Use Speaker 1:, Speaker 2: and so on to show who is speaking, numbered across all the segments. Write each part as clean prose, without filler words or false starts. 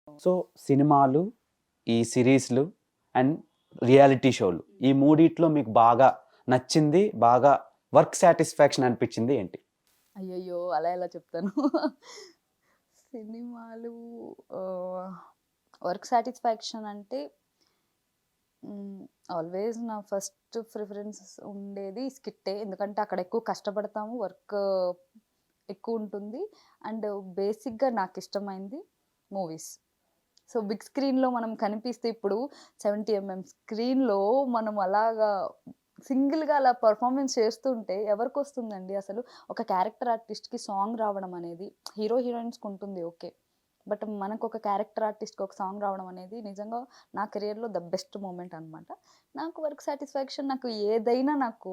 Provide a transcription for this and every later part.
Speaker 1: So సినిమాలు, ఈ సిరీస్లు అండ్ రియాలిటీ షోలు, ఈ మూడిట్లో మీకు బాగా నచ్చింది, బాగా వర్క్ సాటిస్ఫాక్షన్ అనిపించింది ఏంటి?
Speaker 2: అయ్యయ్యో! అలా ఎలా చెప్తాను. సినిమాలు వర్క్ సాటిస్ఫాక్షన్ అంటే ఆల్వేస్ నా ఫస్ట్ ప్రిఫరెన్స్ ఉండేది స్కిట్టే. ఎందుకంటే అక్కడ ఎక్కువ కష్టపడతాము. వర్క్ ఎక్కువ ఉంటుంది. అండ్ బేసిక్‌గా నాకిష్టమైంది మూవీస్. సో, బిగ్ స్క్రీన్‌లో మనం కనిపిస్తే ఇప్పుడు 70 స్క్రీన్‌లో మనం అలాగా సింగిల్‌గా అలా పెర్ఫార్మన్స్ చేస్తుంటే ఎవరికొస్తుందండి అసలు? ఒక క్యారెక్టర్ ఆర్టిస్ట్‌కి సాంగ్ రావడం అనేది హీరో, హీరోయిన్స్‌కి ఉంటుంది ఓకే. బట్ మనకొక క్యారెక్టర్ ఆర్టిస్ట్‌కి ఒక సాంగ్ రావడం అనేది నిజంగా నా కెరియర్‌లో ద బెస్ట్ మూమెంట్ అనమాట. నాకు వర్క్ సాటిస్ఫాక్షన్ నాకు ఏదైనా నాకు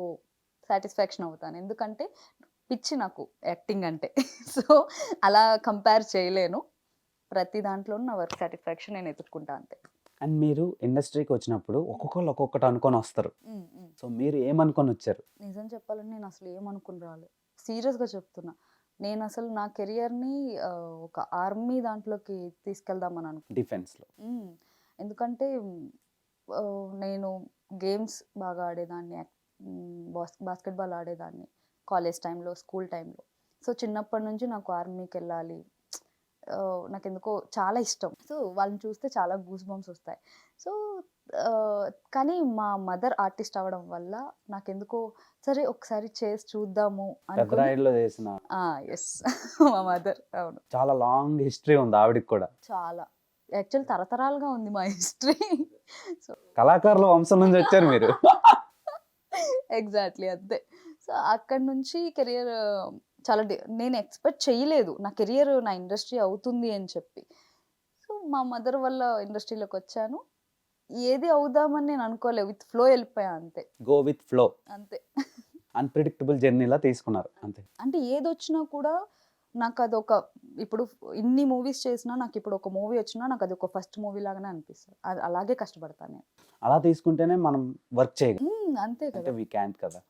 Speaker 2: సాటిస్ఫాక్షన్ అవుతాను. ఎందుకంటే పిచ్చి నాకు యాక్టింగ్ అంటే. సో, అలా కంపేర్ చేయలేను. ప్రతి దాంట్లోనూ నా వర్క్ సాటిస్ఫాక్షన్ నేను ఎతుక్కుంటా అంతే.
Speaker 1: అండ్ మీరు ఇండస్ట్రీకి వచ్చినప్పుడు ఒక్కొక్కళ్ళు ఒక్కొక్కటి అనుకొని వస్తారు.
Speaker 2: హ్మ్. హ్మ్.
Speaker 1: సో మీరు ఏమనుకొని వచ్చారు?
Speaker 2: నిజం చెప్పాలంటే నేను అసలు ఏమనుకుని రాలే. సీరియస్‌గా చెప్తున్నా. నేనసలు నా కెరియర్‌ని ఒక ఆర్మీ దాంట్లోకి తీసుకెళ్దామని
Speaker 1: డిఫెన్స్లో.
Speaker 2: హ్మ్. ఎందుకంటే నేను గేమ్స్ బాగా ఆడేదాన్ని. బాస్కెట్‌బాల్ ఆడేదాన్ని. కాలేజ్ టైంలో, స్కూల్ టైంలో. సో, చిన్నప్పటి నుంచి నాకు ఆర్మీకెళ్ళాలి. నాకెందుకో చాలా ఇష్టం. సో, వాళ్ళని చూస్తే చాలా గూస్ బంప్స్ ఒస్తాయి. సో, కానీ మా మదర్ ఆర్టిస్ట్ అవ్వడం వల్ల నాకెందుకో సరే ఒకసారి చేసి చూద్దాము అనుకుని
Speaker 1: పెద్దరాయుడులో చేసిన
Speaker 2: యెస్. మా మదర్. అవును.
Speaker 1: చాలా లాంగ్ హిస్టరీ ఉంది ఆవిడకి కూడా.
Speaker 2: చాలా. యాక్చువల్ తరతరాలుగా ఉంది మా హిస్టరీ. సో
Speaker 1: కళాకారుల వంశం నుంచి వచ్చారు మీరు.
Speaker 2: ఎగ్జాక్ట్‌లీ అంతే. సో, అక్కడి నుంచి కెరియర్ చాలా నేను ఎక్స్‌పెక్ట్ చేయలేదు. నా కెరియర్ నా ఇండస్ట్రీ అవుతుంది అని చెప్పి. సో, మా మదర్ వల్ల ఇండస్ట్రీలోకొచ్చాను. ఏది అవుదామని నేను అనుకోలే. విత్ ఫ్లో ఎళ్ళిపోయా అంతే.
Speaker 1: Go with flow.
Speaker 2: అంతే.
Speaker 1: అన్‌ప్రెడిక్టబుల్ జర్నీలా తీసుకున్నారు అంతే.
Speaker 2: అంటే ఏదొచ్చినా కూడా నాకదొక ఇప్పుడు ఇన్ని మూవీస్ చేసినా నాకిప్పుడు ఒక మూవీ వచ్చినా నాకదొక ఫస్ట్ మూవీ లాగానే అనిపిస్తది. అది అలాగే కష్టపడతాను నేను.
Speaker 1: అలా తీసుకుంటేనే మనం వర్క్ చేయగలం.
Speaker 2: అంతే
Speaker 1: అంటే
Speaker 2: కదా!
Speaker 1: వి క్యాంట్ కదా.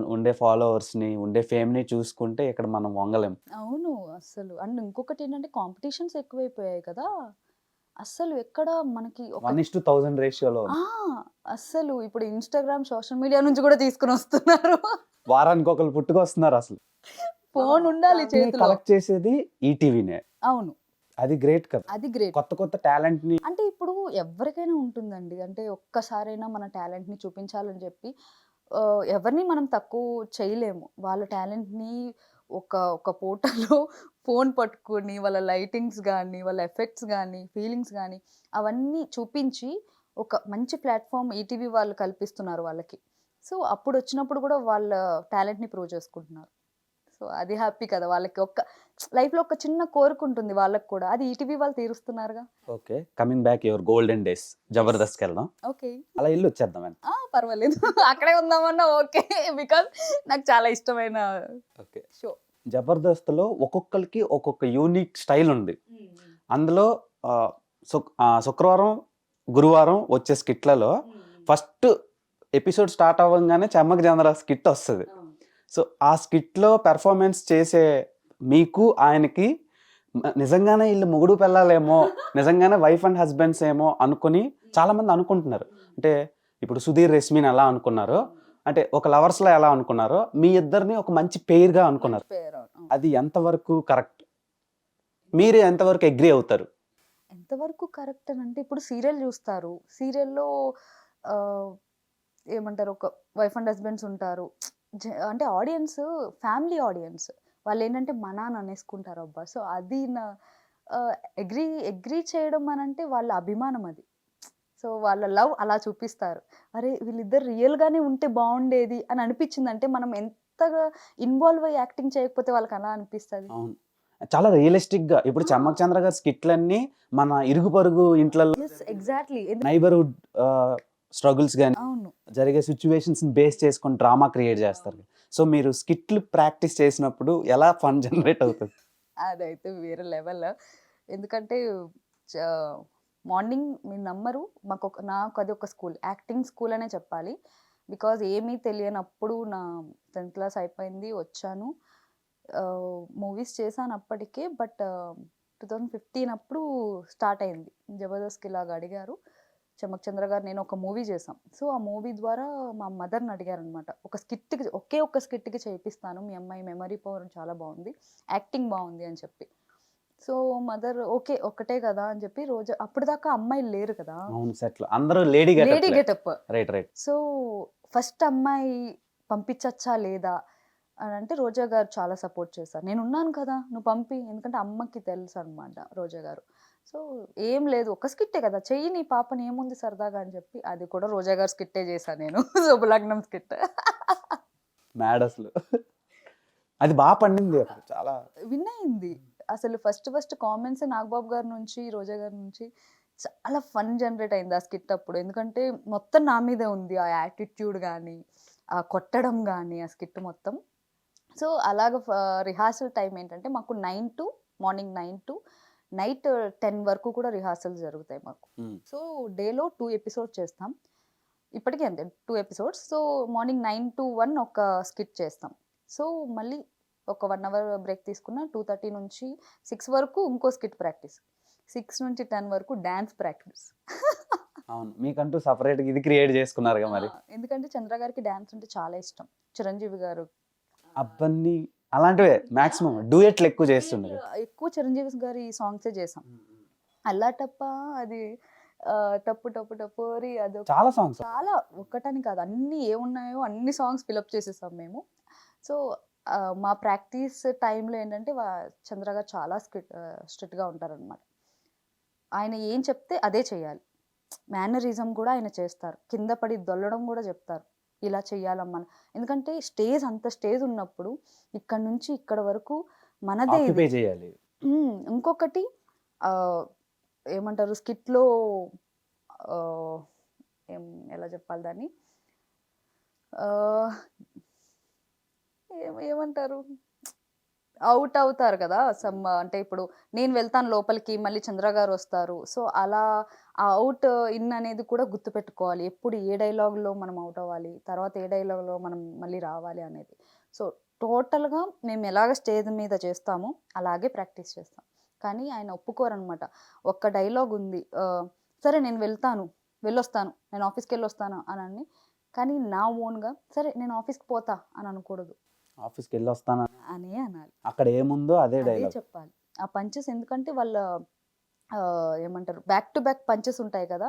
Speaker 1: ఉండే ఫాలోవర్స్‌ని, ఉండే ఫేమ్‌ని చూసుకుంటే ఇక్కడ మనం వంగలేం.
Speaker 2: అవును. అస్సలు. అండ్ ఇంకొకటేంటంటే కాంపిటీషన్స్ ఎక్కువైపోయాయి కదా! అస్సలు ఎక్కడ మనకి ఒక
Speaker 1: 1:1000 రేషియోలో
Speaker 2: ఆ! అస్సలు ఇప్పుడు ఇన్‌స్టాగ్రామ్, సోషల్ మీడియా నుంచి కూడా తీసుకొనొస్తున్నారు.
Speaker 1: వారానికి ఒకళ్ళు పుట్టుకొస్తున్నారు అసలు.
Speaker 2: ఫోన్ ఉండాలి చేతిలో.
Speaker 1: కలెక్ట్ చేసేది ఈటీవీనే.
Speaker 2: అవును.
Speaker 1: అది గ్రేట్ కదా.
Speaker 2: అది గ్రేట్.
Speaker 1: కొత్త కొత్త టాలెంట్‌ని
Speaker 2: అంటే ఇప్పుడు ఎవ్వరికైనా ఉంటుందండి. అంటే ఒక్కసారైనా మన టాలెంట్‌ని చూపించాలని చెప్పి ఎవరిని మనం తక్కువ చేయలేము. వాళ్ళ టాలెంట్‌ని ఒక పూటలో ఫోన్ పట్టుకొని వాళ్ళ లైటింగ్స్ గానీ, వాళ్ళ ఎఫెక్ట్స్ గానీ, ఫీలింగ్స్ గానీ అవన్నీ చూపించి ఒక మంచి ప్లాట్‌ఫార్మ్ ఈటీవీ వాళ్ళు కల్పిస్తున్నారు వాళ్ళకి. సో, అప్పుడొచ్చినప్పుడు కూడా వాళ్ళ టాలెంట్‌ని ప్రూవ్ చేసుకుంటున్నారు. సో, అది హ్యాపీ కదా! వాళ్ళకి లైఫ్‌లో ఒక చిన్న కోరికుంటుంది వాళ్ళకి కూడా. అది ఈటీవీ వాళ్ళు తీరుస్తున్నారుగా.
Speaker 1: Okay. Coming back your golden days జబర్దస్త్‌కెళ్దాం.
Speaker 2: ఓకే.
Speaker 1: అలా ఎళ్ళొచ్చేద్దాం వెనక్కి.
Speaker 2: పర్వాలేదు. అక్కడే ఉందామన్నా ఓకే. బికాజ్ నాకు చాలా ఇష్టమైన
Speaker 1: ఓకే.
Speaker 2: షో.
Speaker 1: జబర్దస్త్‌లో ఒక్కొక్కళ్ళకి ఒక్కొక్క యూనిక్ స్టైల్ ఉంది. అందులో శుక్రవారం, గురువారం వచ్చే స్కిట్‌లలో ఫస్ట్ ఎపిసోడ్ స్టార్ట్ అవ్వంగానే చెమ్మక్ చంద్ర స్కిట్ వస్తది. సో, ఆ స్కిట్‌లో పెర్ఫార్మన్స్ చేసే మీకు, ఆయనకి నిజంగానే ఈళ్ళు మొగుడు పెళ్ళాలేమో, నిజంగానే వైఫ్ అండ్ హస్బెండ్స్ ఏమో అనుకుని చాలామంది అనుకుంటున్నారు. అంటే ఇప్పుడు సుధీర్, రష్మిని ఎలా అనుకున్నారో, అంటే ఒక లవర్స్‌లా ఎలా అనుకున్నారో, మీ ఇద్దరిని ఒక మంచి పెయిర్‌గా అనుకున్నారు. అది ఎంతవరకు కరెక్ట్? మీరు ఎంతవరకు అగ్రీ అవుతారు?
Speaker 2: ఎంతవరకు కరెక్ట్ అనంటే ఇప్పుడు సీరియల్ జూస్తారు. సీరియల్‌లో ఆహ్, ఏమంటారు ఒక వైఫ్ అండ్ హస్బెండ్స్ ఉంటారు. అంటే ఆడియన్స్ ఫ్యామిలీ ఆడియన్స్. వాళ్ళేంటంటే మనా అని అనేసుకుంటారు అబ్బా! సో, అది నా ఆహ్, అగ్రీ చేయడం అనంటే వాళ్ళ అభిమానం అది. సో, వాళ్ళ లవ్ అలా చూపిస్తారు. అరే! వీళ్ళిద్దరు రియల్‌గానే ఉంటే బావుండేది అని అనిపిచ్చిందంటే మనం ఎంతగా ఇన్వాల్వ్ అయ్యి యాక్టింగ్ చేయకపోతే వాళ్ళకలా అనిపిస్తది.
Speaker 1: అవును. చాలా రియలిస్టిక్‌గా ఇప్పుడు
Speaker 2: ఆ!
Speaker 1: చెమ్మక్ చంద్ర గారి స్కిట్‌లన్నీ మన ఇరుగు పొరుగు ఇంట్లల్లో
Speaker 2: యెస్. ఎగ్జాక్ట్‌లీ.
Speaker 1: నైబర్‌హుడ్ స్ట్రగుల్స్ గాని,
Speaker 2: అవును.
Speaker 1: జరిగే సిట్యుయేషన్స్‌ని బేస్ చేసుకొని డ్రామా క్రియేట్ చేస్తారు. సో, మీరు స్కిట్‌లు ప్రాక్టీస్ చేసినప్పుడు ఎలా ఫన్ జనరేట్ అవుతది?
Speaker 2: అదైతే వేరే లెవెల్. ఎందుకంటే చ మార్నింగ్ మీరు నమ్మరు. నాకది ఒక స్కూల్. యాక్టింగ్ స్కూల్ అనే చెప్పాలి. బికాజ్ ఏమీ తెలియనప్పుడు నా 10థ్ క్లాస్ అయిపోయింది. వచ్చాను. మూవీస్ చేశాను అప్పటికే. బట్ 2015 అప్పుడు స్టార్ట్ అయింది. జబర్దస్త్‌కి ఇలాగ అడిగారు. చమక్ చంద్ర గారు, నేను ఒక మూవీ చేశాం. సో, ఆ మూవీ ద్వారా మా మదర్‌ని అడిగారనమాట. ఒకే ఒక్క స్కిట్‌కి చేపిస్తాను. మీ అమ్మాయి మెమరీ పవర్ చాలా బావుంది. యాక్టింగ్ బావుంది అని చెప్పి. So, mother okay. ఒక్కటే కదా అని చెప్పి రోజా అప్పటిదాకా అమ్మాయిలు లేరు కదా!
Speaker 1: అవును సెట్‌లో అందరూ lady
Speaker 2: lady
Speaker 1: getup.
Speaker 2: Getup.
Speaker 1: Right.
Speaker 2: So, first అమ్మాయి పంపించచ్చా లేదా అని అంటే రోజా గారు చాలా సపోర్ట్ చేశారు. నేనున్నాను కదా! నువ్వు పంపి. ఎందుకంటే అమ్మకి తెలుసనమాట రోజా గారు. సో, ఏం లేదు, ఒక్క స్కిట్టే కదా! చెయ్యి నీ పాపని, ఏముంది సరదాగా అని చెప్పి అది కూడా రోజా గారి స్కిట్టే చేశా నేను. శుభలగ్నం స్కిట్.
Speaker 1: మ్యాడ్ అసలు. అది బా పండింది అప్పుడు చాలా.
Speaker 2: విన్ అయింది. అసలు ఫస్ట్ కామెంట్స్ నాగబాబు గారి నుంచి, రోజా గారి నుంచి చాలా ఫన్ జనరేట్ అయింది ఆ స్కిట్ అప్పుడు. ఎందుకంటే మొత్తం నా మీదే ఉంది. ఆ యాటిట్యూడ్ గానీ, ఆ కొట్టడం గానీ, ఆ స్కిట్ మొత్తం. సో, అలాగ రిహార్సల్ టైం ఏంటంటే మాకు మార్నింగ్ 9 to నైట్ 10 వరకు కూడా రిహార్సల్స్ జరుగుతాయి మాకు. సో, డేలో 2 ఎపిసోడ్స్ చేస్తాం. ఇప్పటికీ అంతే 2 ఎపిసోడ్స్. సో, మార్నింగ్ 9 to 1 ఒక స్కిట్ చేస్తాం. సో, మళ్ళీ ఒక 1 అవర్ బ్రేక్ తీసుకున్న 2:30 నుంచి 6 వరకు ఇంకో స్కిట్ ప్రాక్టీస్. 6 నుంచి 10 వరకు డాన్స్ ప్రాక్టీస్.
Speaker 1: అవును. మీకంటూ సెపరేట్‌గా ఇది క్రియేట్ చేసుకున్నారుగా మరి.
Speaker 2: ఎందుకంటే చంద్ర గారికి డాన్స్ అంటే చాలా ఇష్టం. చిరంజీవి గారు
Speaker 1: అవన్నీ అలాంటివే మాక్సిమం డ్యూయెట్లు ఎక్కువ చేస్తుండే.
Speaker 2: ఎక్కువ చిరంజీవి గారి సాంగ్సే చేసాం. అల్లా టప్ప అది టప్పు టప్పు టపోరి అది
Speaker 1: చాలా సాంగ్స్.
Speaker 2: చాలా ఒక్కటని కాదు, అన్ని ఏమున్నాయో అన్ని సాంగ్స్ ఫిలప్ చేసేసాం మేము. సో, మా ప్రాక్టీస్ టైంలో ఏంటంటే చంద్ర గారు చాలా స్ట్రిక్ట్‌గా ఉంటారనమాట. ఆయన ఏం చెప్తే అదే చేయాలి. మేనరిజం కూడా ఆయన చేస్తారు. కింద పడి దొల్లడం కూడా చెప్తారు. ఇలా చెయ్యాలమ్మా. ఎందుకంటే అంత స్టేజ్ ఉన్నప్పుడు ఇక్కడ నుంచి ఇక్కడ వరకు మనదే ఇది.
Speaker 1: ఆక్యుపై చేయాలి.
Speaker 2: ఇంకొకటి ఏమంటారు స్కిట్‌లో ఎలా చెప్పాలి దాన్ని? ఏమంటారు? ఔట్ అవుతారు కదా! అంటే ఇప్పుడు నేను వెళ్తాను లోపలికి, మళ్ళీ చంద్ర గారు వస్తారు. సో, అలా ఆ ఔట్, ఇన్ అనేది కూడా గుర్తుపెట్టుకోవాలి. ఎప్పుడు ఏ డైలాగ్‌లో మనం ఔట్ అవ్వాలి, తర్వాత ఏ డైలాగ్‌లో మనం మళ్ళీ రావాలి అనేది. సో, టోటల్‌గా మేము ఎలాగ స్టేజ్ మీద చేస్తామో అలాగే ప్రాక్టీస్ చేస్తాం. కానీ ఆయన ఒప్పుకోరనమాట. ఒక్క డైలాగ్ ఉంది. సరే నేను వెళ్ళొస్తాను. నేను ఆఫీస్‌కెళ్ళొస్తాను అని. కానీ నా ఓన్‌గా సరే నేను ఆఫీస్‌కి పోతా అని అనకూడదు.
Speaker 1: ఆఫీస్‌కెళ్ళొస్తాను
Speaker 2: అనే అనాలి.
Speaker 1: అక్కడ ఏముందో అదే
Speaker 2: అదే
Speaker 1: డైలాగ్.
Speaker 2: చెప్పాలి. ఆ పంచెస్ ఎందుకంటే వాళ్ళ ఏమంటారు బ్యాక్ టు బ్యాక్ పంచెస్ ఉంటాయి కదా!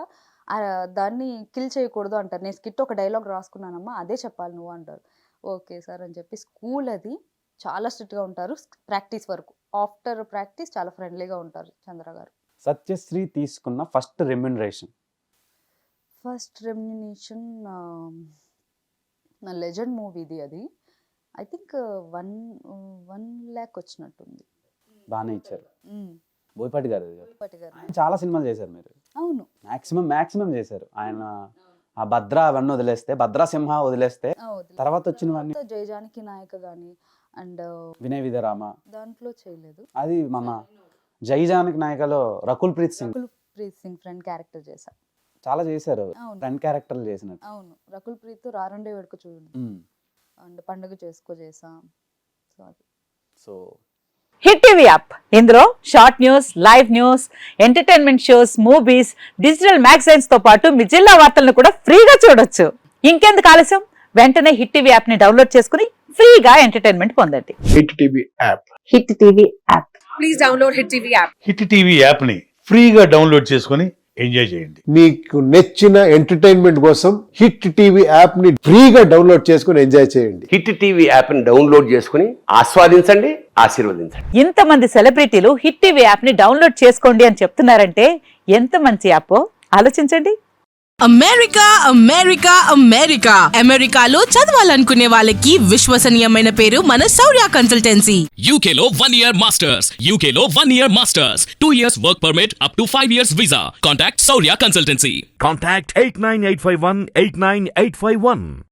Speaker 2: దాన్ని కిల్ చేయకూడదు అంటారు. నేను స్కిట్ ఒక డైలాగ్ రాసుకున్నానమ్మా, అదే చెప్పాలి నువ్వు అంటారు. ఓకే సార్ అని చెప్పి స్కూల్ అది చాలా స్ట్రిక్ట్‌గా ఉంటారు. ప్రాక్టీస్ వరకు. ఆఫ్టర్ ప్రాక్టీస్ చాలా ఫ్రెండ్లీగా ఉంటారు చంద్ర గారు.
Speaker 1: సత్యశ్రీ తీసుకున్న ఫస్ట్ రెమ్యునరేషన్.
Speaker 2: నా లెజెండ్ మూవీది అది. ఐ థింక్ 1 lakh వచ్చినట్టుంది.
Speaker 1: బానే ఇచ్చారు. బోయపాటి గారు.
Speaker 2: బోయపాటి గారు.
Speaker 1: ఆయన చాలా సినిమాలు చేశారు మీరు.
Speaker 2: అవును.
Speaker 1: మాక్సిమం చేశారు. ఆయన ఆ భద్ర అవన్నీ వదిలేస్తే, భద్రాసింహ వదిలేస్తే తర్వాత వచ్చినవన్నీ
Speaker 2: జయజానకి నాయక గాని అండ్
Speaker 1: వినయ విధరామ
Speaker 2: దాంట్లో చేయలేదు.
Speaker 1: అది మన జయజానకి నాయకలో రకుల్ ప్రీత్ సింగ్
Speaker 2: ఫ్రెండ్ క్యారెక్టర్ చేశా.
Speaker 1: చాలా చేశారు.
Speaker 2: అవును.
Speaker 1: ఫ్రెండ్ క్యారెక్టర్లు చేసినట్టు.
Speaker 2: అవును. రకుల్ ప్రీత్ రారండే వేడుక చూడండి అండ్ పండుగ చేసా. సో అది.
Speaker 1: సో
Speaker 3: హిట్ టీవీ యాప్, ఇందులో short news, live news, entertainment shows, movies, digital magazines తో పాటు మీ జిల్లా వార్తలను కూడా ఫ్రీగా చూడొచ్చు. ఇంకెందుకు ఆలస్యం, వెంటనే హిట్ టీవీ యాప్ ని డౌన్లోడ్ చేసుకుని ఫ్రీగా ఎంటర్టైన్మెంట్ పొందండి.
Speaker 4: Hit TV app.
Speaker 3: Hit TV app.
Speaker 5: Please download hit TV app.
Speaker 4: Hit TV app ని ఫ్రీగా డౌన్లోడ్ చేసుకొని ఎంజాయ్ చేయండి.
Speaker 6: మీకు నచ్చిన ఎంటర్టైన్మెంట్ కోసం హిట్ టీవీ యాప్ ని ఫ్రీగా డౌన్లోడ్ చేసుకుని ఎంజాయ్ చేయండి.
Speaker 7: హిట్ టీవీ యాప్ ని డౌన్లోడ్ చేసుకుని ఆస్వాదించండి, ఆశీర్వదించండి.
Speaker 3: ఇంతమంది సెలబ్రిటీలు హిట్ టీవీ యాప్ ని డౌన్లోడ్ చేసుకోండి అని చెప్తున్నారంటే ఎంత మంచి యాప్ ఆలోచించండి.
Speaker 5: అమెరికాలో చదవాలనుకునే వాళ్ళకి విశ్వసనీయమైన పేరు మన శౌర్య కన్సల్టెన్సీ.
Speaker 8: UK లో 1 year masters. UK లో 1 year masters. 2 years work permit up to 5 years visa. Contact Saurya Consultancy.
Speaker 9: Contact 89851 89851.